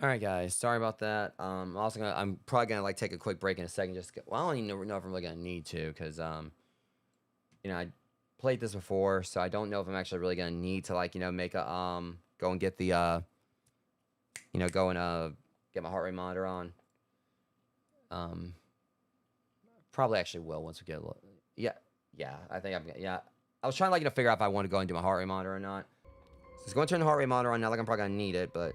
Alright guys, sorry about that. I'm probably gonna like take a quick break in a second. Well, I don't even know if I'm really gonna need to, because you know, I played this before, so I don't know if I'm actually really gonna need to, like, you know, make a go and get the you know, go and get my heart rate monitor on. Probably actually will once we get a little, yeah, I think yeah. I was trying to, like, you know, figure out if I want to go and do my heart rate monitor or not. So it's going to turn the heart rate monitor on now. Like, I'm probably gonna need it, but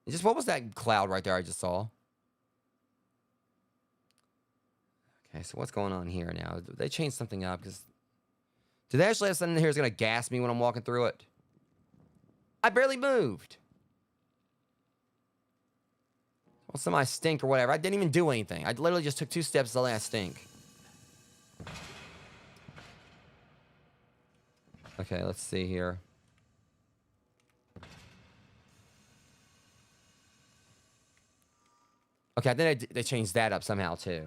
just what was that cloud right there I just saw? Okay, so what's going on here now? They changed something up, because do they actually have something here that's gonna gas me when I'm walking through it? I barely moved. Well, somebody stink or whatever. I didn't even do anything. I literally just took 2 steps to the last stink. Okay, let's see here. Okay, I think they changed that up somehow too.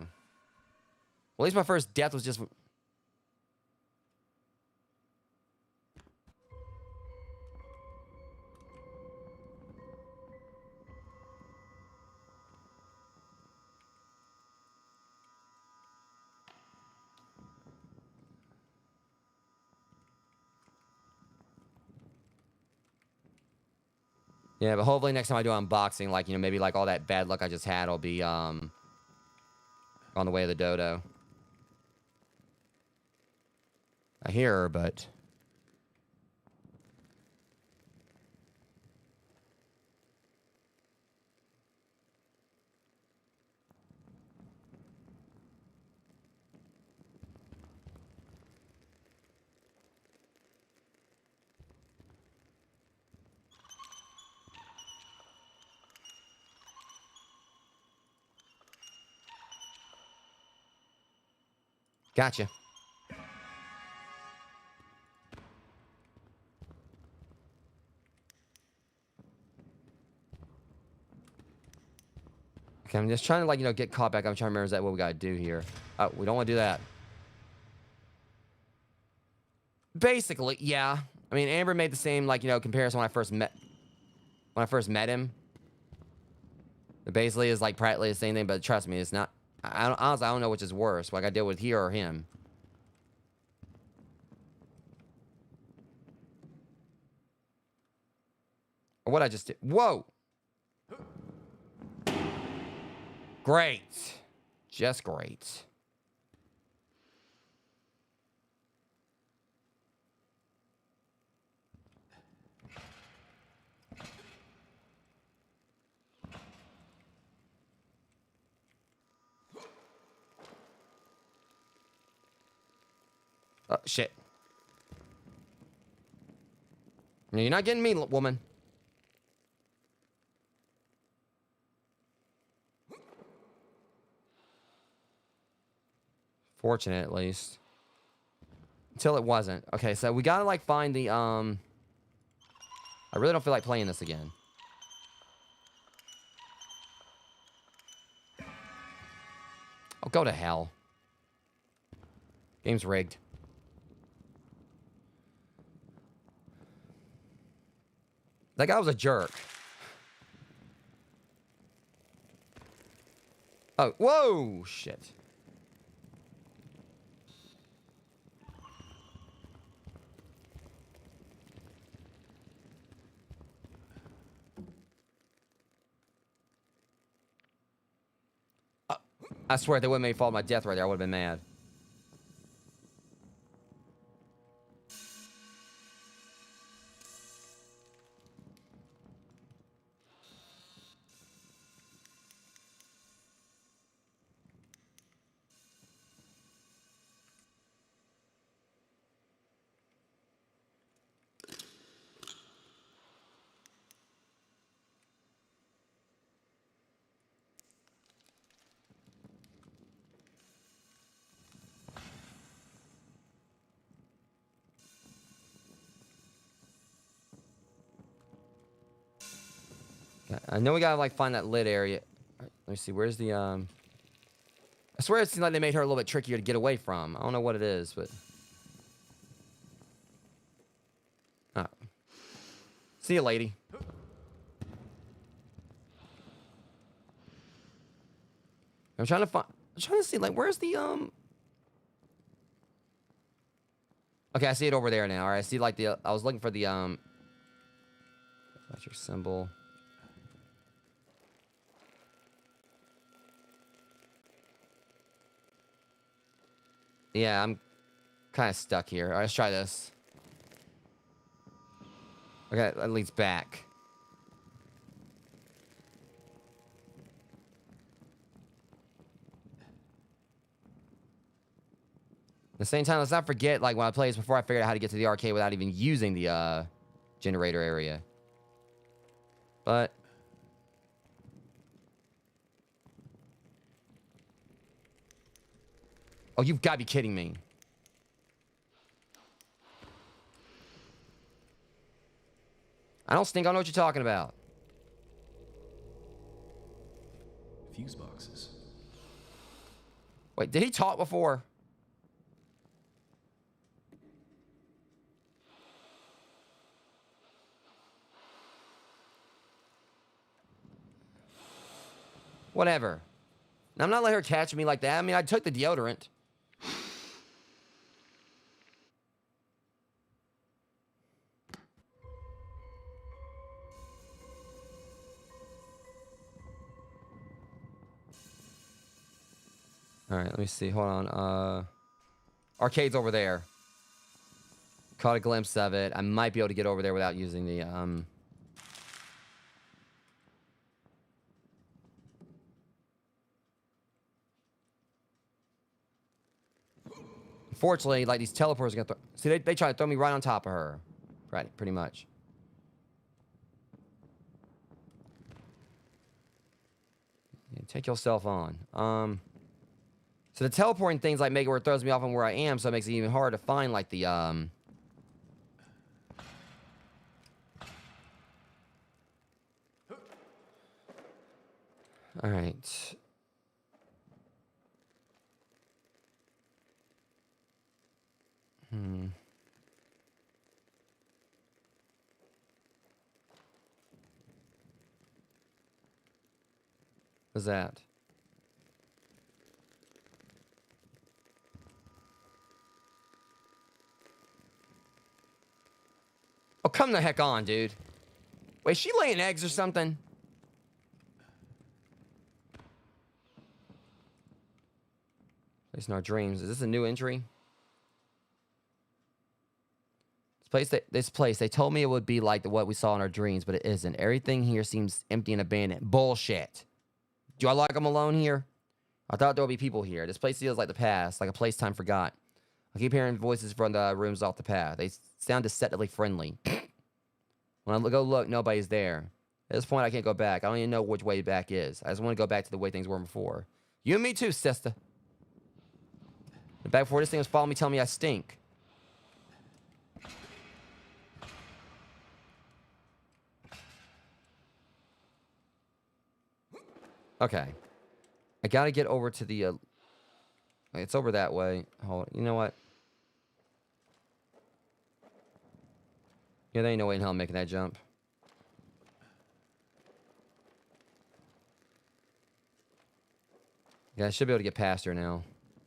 Well, at least my first death was just... Yeah, but hopefully next time I do unboxing, like, you know, maybe like all that bad luck I just had will be on the way of the dodo. I hear her, but... Gotcha. Okay, I'm just trying to, like, you know, get caught back. I'm trying to remember, is that what we gotta do here? Oh, we don't want to do that. Basically, yeah. I mean, Amber made the same, like, you know, comparison when I first met him. It basically is like practically the same thing, but trust me, it's not. Honestly, I don't know which is worse. Like I deal with here or him. Or what I just did. Whoa! Great. Just great. Shit. No, you're not getting me, woman. Fortunate, at least. Until it wasn't. Okay, so we gotta, like, find the, I really don't feel like playing this again. Oh, go to hell. Game's rigged. That guy was a jerk. Oh, whoa! Shit. I swear, if they wouldn't have made fall my death right there, I would have been mad. I know we gotta, like, find that lit area. Let me see, where's the, I swear it seems like they made her a little bit trickier to get away from. I don't know what it is, but... Oh. See you, lady. I'm trying to see, like, where's the, Okay, I see it over there now. Alright, I see, like, the, I was looking for the, that's your symbol. Yeah, I'm kind of stuck here. Alright, let's try this. Okay, that leads back. At the same time, let's not forget, like, when I played this before, I figured out how to get to the arcade without even using the, generator area. But... Oh, you've got to be kidding me. I don't think I know what you're talking about. Fuse boxes. Wait, did he talk before? Whatever. I'm not letting her catch me like that. I mean, I took the deodorant. All right, let me see. Hold on. Arcade's over there. Caught a glimpse of it. I might be able to get over there without using the, Unfortunately, like, these teleporters are gonna throw... See, they try to throw me right on top of her. Right, pretty much. Yeah, take yourself on. So the teleporting things, like, make it where it throws me off on where I am, so it makes it even harder to find, like, the, Alright. What's that? Oh, come the heck on, dude. Wait, is she laying eggs or something? At least in our dreams. Is this a new entry? This place, they told me it would be like what we saw in our dreams, but it isn't. Everything here seems empty and abandoned. Bullshit. Do I like them alone here? I thought there would be people here. This place feels like the past, like a place time forgot. I keep hearing voices from the rooms off the path. They sound deceptively friendly. When I go look, nobody's there. At this point, I can't go back. I don't even know which way back is. I just want to go back to the way things were before. You and me too, sister. And back before this thing was following me, telling me I stink. Okay. I gotta get over to the... it's over that way. Hold on. You know what? Yeah, there ain't no way in hell I'm making that jump. Yeah, I should be able to get past her now.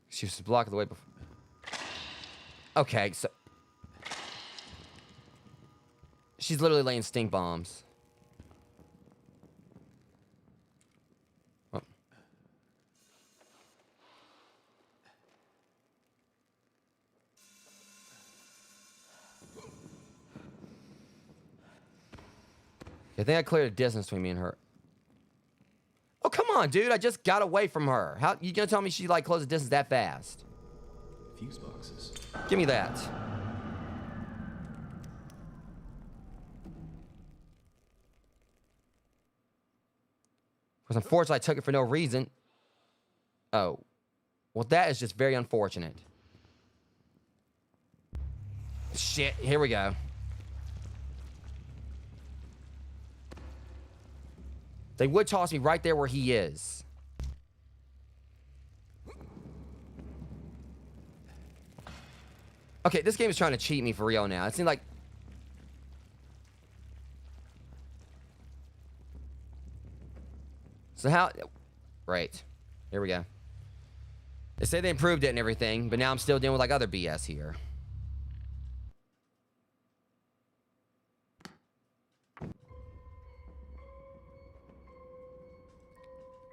She was blocking the way before. Okay, so... she's literally laying stink bombs. Oh. I think I cleared a distance between me and her. Oh, come on, dude. I just got away from her. How you gonna tell me she, like, closed the distance that fast? Fuse boxes. Give me that. Because unfortunately, I took it for no reason. Oh. Well, that is just very unfortunate. Shit. Here we go. They would toss me right there where he is. Okay, this game is trying to cheat me for real now. It seems like... so how... right. Here we go. They say they improved it and everything, but now I'm still dealing with, like, other BS here.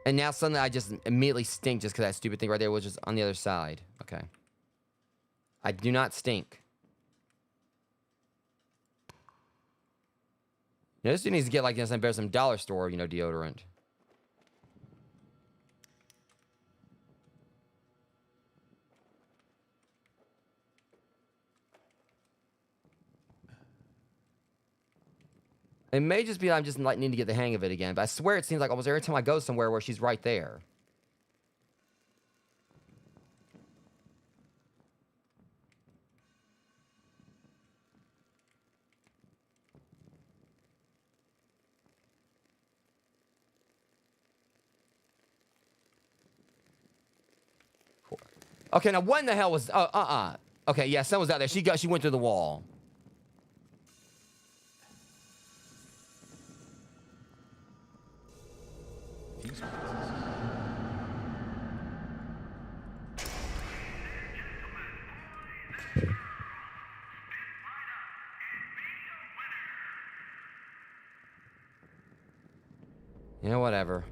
And now suddenly I just immediately stink just because that stupid thing right there was just on the other side. Okay. I do not stink. Now, this dude needs to get, like, some dollar store, deodorant. It may just be I'm just like need to get the hang of it again, but I swear it seems like almost every time I go somewhere where she's right there. Cool. Okay, now what in the hell was... Okay, yeah, someone was out there. She went through the wall. Fuse boxes. You know, whatever.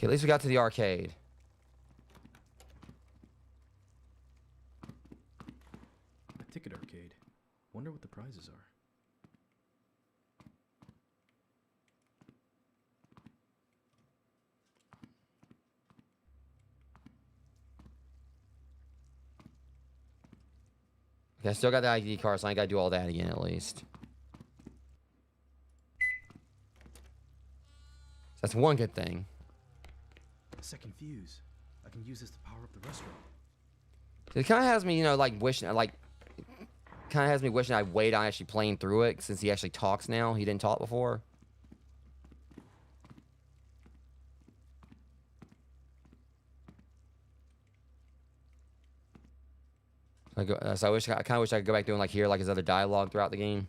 Okay, at least we got to the arcade. A ticket arcade. Wonder what the prizes are. Okay, I still got the ID card, so I ain't gotta do all that again at least. That's one good thing. A second fuse. I can use this to power up the restaurant. It kind of has me, you know, like wishing, kind of has me wishing I wait on actually playing through it since he actually talks now. He didn't talk before. So I kind of wish I could go back doing like hear like his other dialogue throughout the game.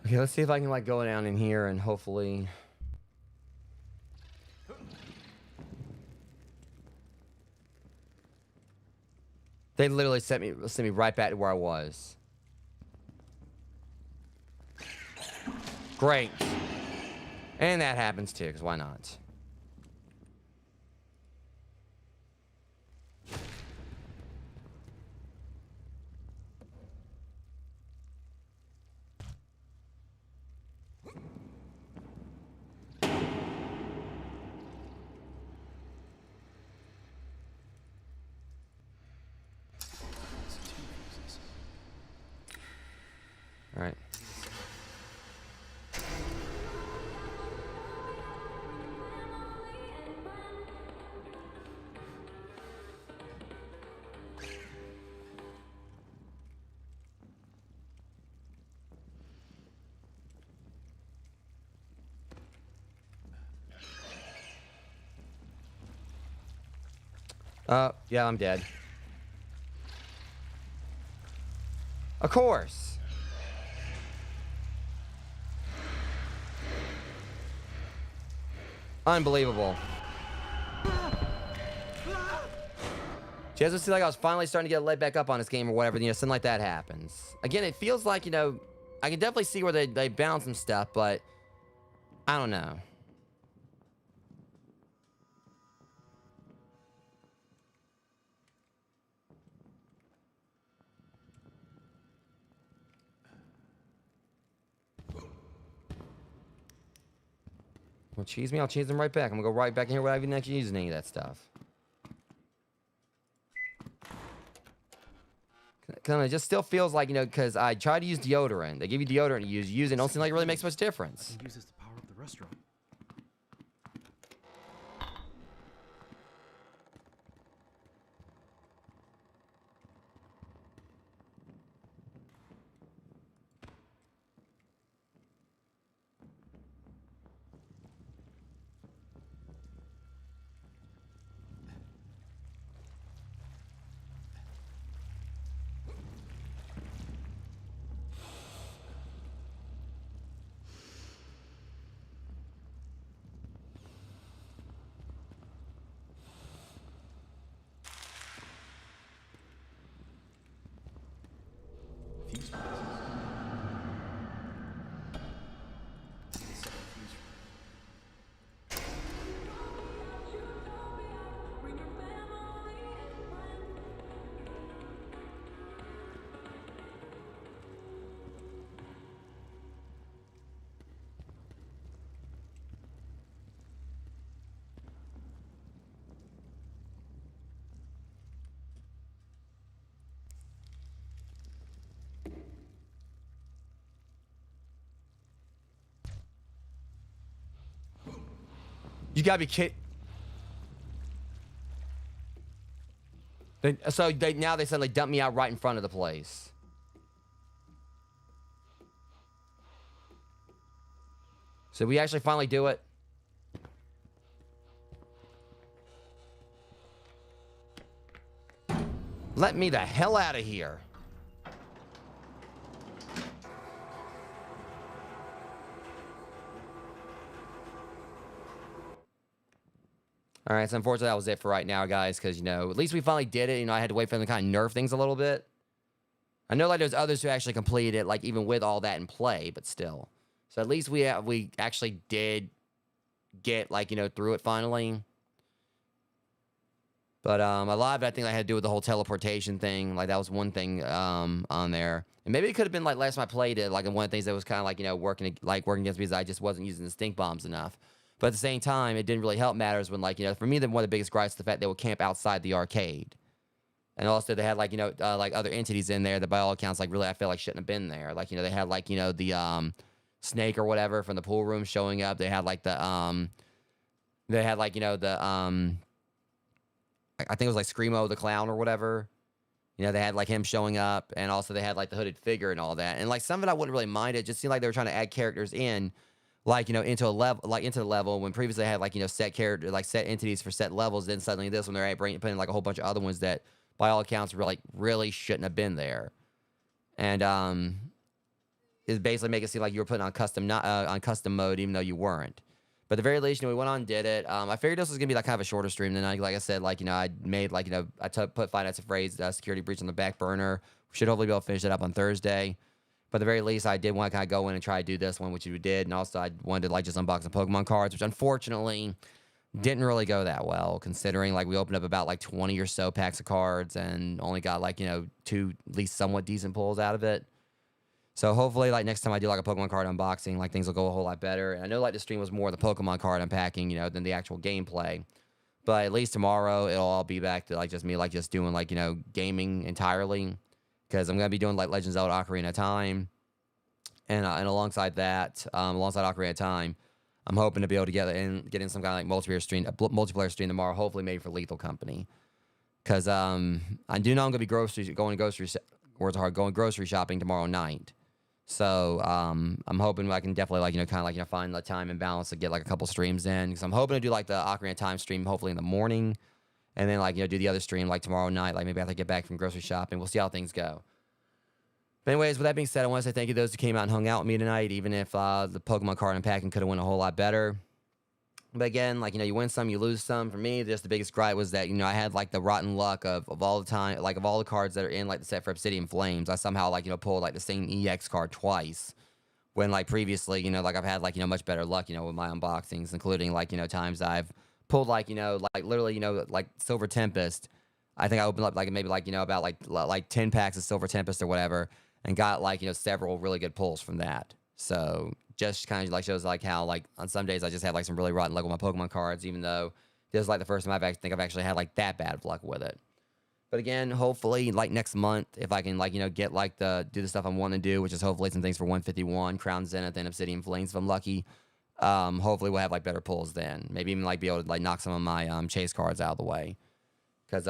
Okay, let's see if I can like go down in here and hopefully. They literally sent me right back to where I was. Great. And that happens too, because why not? All right. Yeah, I'm dead. Of course. Unbelievable. Just to see like I was finally starting to get let back up on this game or whatever, you know, something like that happens. Again, it feels like, you know, I can definitely see where they bounce some stuff, but I don't know. Well, cheese me, I'll cheese them right back. I'm gonna go right back in here without even actually using any of that stuff. Kind of just still feels like, you know, because I tried to use deodorant. They give you deodorant to use it. Don't seem like it really makes much difference. I can use this to power up the restaurant. Fuse boxes. Second fuse. You gotta be kidding. So now they suddenly dump me out right in front of the place. So we actually finally do it. Let me the hell out of here. All right, so unfortunately that was it for right now, guys, because, you know, at least we finally did it. You know, I had to wait for them to kind of nerf things a little bit. I know, like, there's others who actually completed it, like, even with all that in play, but still. So at least we actually did get, like, you know, through it finally. But a lot of it, I think, I had to do with the whole teleportation thing. Like, that was one thing on there. And maybe it could have been, like, last time I played it, like, one of the things that was kind of, like, you know, working against me is I just wasn't using the stink bombs enough. But at the same time, it didn't really help matters when, like, you know, for me, one of the biggest gripes is the fact they would camp outside the arcade. And also they had, like, you know, like, other entities in there that by all accounts, like, really, I feel like shouldn't have been there. Like, you know, they had, like, you know, the snake or whatever from the pool room showing up. They had, like, you know, I think it was like Screamo the clown or whatever. You know, they had like him showing up, and also they had like the hooded figure and all that. And like some of it I wouldn't really mind. It just seemed like they were trying to add characters in, like, you know, into a level, like into the level when previously they had, like, you know, set character, like set entities for set levels. Then suddenly this one they're putting like a whole bunch of other ones that by all accounts really shouldn't have been there. And it basically make it seem like you were putting on custom mode even though you weren't. But at the very least, you know, we went on and did it. I figured this was gonna be like kind of a shorter stream than like I said, like, you know, I made like, you know, put Five Nights at Freddy's security breach on the back burner. We should hopefully be able to finish it up on Thursday. But at the very least, I did want to kind of go in and try to do this one, which we did, and also I wanted to like just unbox some Pokemon cards, which unfortunately didn't really go that well, considering like we opened up about like 20 or so packs of cards and only got like, you know, 2 at least somewhat decent pulls out of it. So hopefully, like, next time I do, like, a Pokemon card unboxing, like, things will go a whole lot better. And I know, like, the stream was more the Pokemon card unpacking, you know, than the actual gameplay. But at least tomorrow, it'll all be back to, like, just me, like, just doing, like, you know, gaming entirely. Because I'm going to be doing, like, Legends of Zelda Ocarina of Time. And alongside that, alongside Ocarina of Time, I'm hoping to be able to get in some kind of, like, multiplayer stream tomorrow, hopefully made for Lethal Company. Because I do know I'm going to be going grocery shopping tomorrow night. So I'm hoping I can definitely, like, you know, kind of like, you know, find the time and balance to get like a couple streams in, because I'm hoping to do like the Ocarina of Time stream hopefully in the morning, and then, like, you know, do the other stream like tomorrow night, like maybe after I get back from grocery shopping. We'll see how things go. But anyways, with that being said, I want to say thank you to those who came out and hung out with me tonight, even if the Pokemon card unpacking could have went a whole lot better. But again, like, you know, you win some, you lose some. For me, just the biggest gripe was that, you know, I had like the rotten luck of all the time, like of all the cards that are in like the set for Obsidian Flames, I somehow, like, you know, pulled like the same EX card twice. When like previously, you know, like I've had like, you know, much better luck, you know, with my unboxings, including like, you know, times I've pulled like, you know, like literally, you know, like Silver Tempest. I think I opened up like maybe like, you know, about like 10 packs of Silver Tempest or whatever, and got like, you know, several really good pulls from that. So just kind of like shows like how like on some days I just have like some really rotten luck with my Pokemon cards, even though this is like the first time I've actually had like that bad of luck with it. But again, hopefully like next month, if I can, like, you know, get like do the stuff I'm wanting to do, which is hopefully some things for 151, Crown Zenith, and Obsidian Flames if I'm lucky. Hopefully we'll have like better pulls then. Maybe even like be able to like knock some of my chase cards out of the way. Because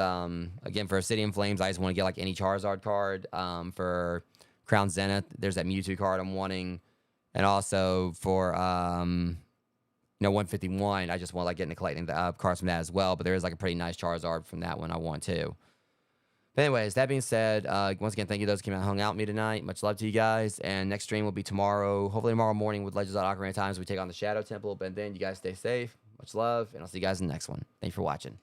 again, for Obsidian Flames, I just want to get like any Charizard card. For Crown Zenith, there's that Mewtwo card I'm wanting. And also for, you know, 151, I just want to like get into collecting the cards from that as well. But there is like a pretty nice Charizard from that one I want too. But anyways, that being said, once again, thank you to those who came out and hung out with me tonight. Much love to you guys. And next stream will be tomorrow, hopefully tomorrow morning with Legends of Ocarina of Time as we take on the Shadow Temple. But then you guys stay safe. Much love. And I'll see you guys in the next one. Thanks for watching.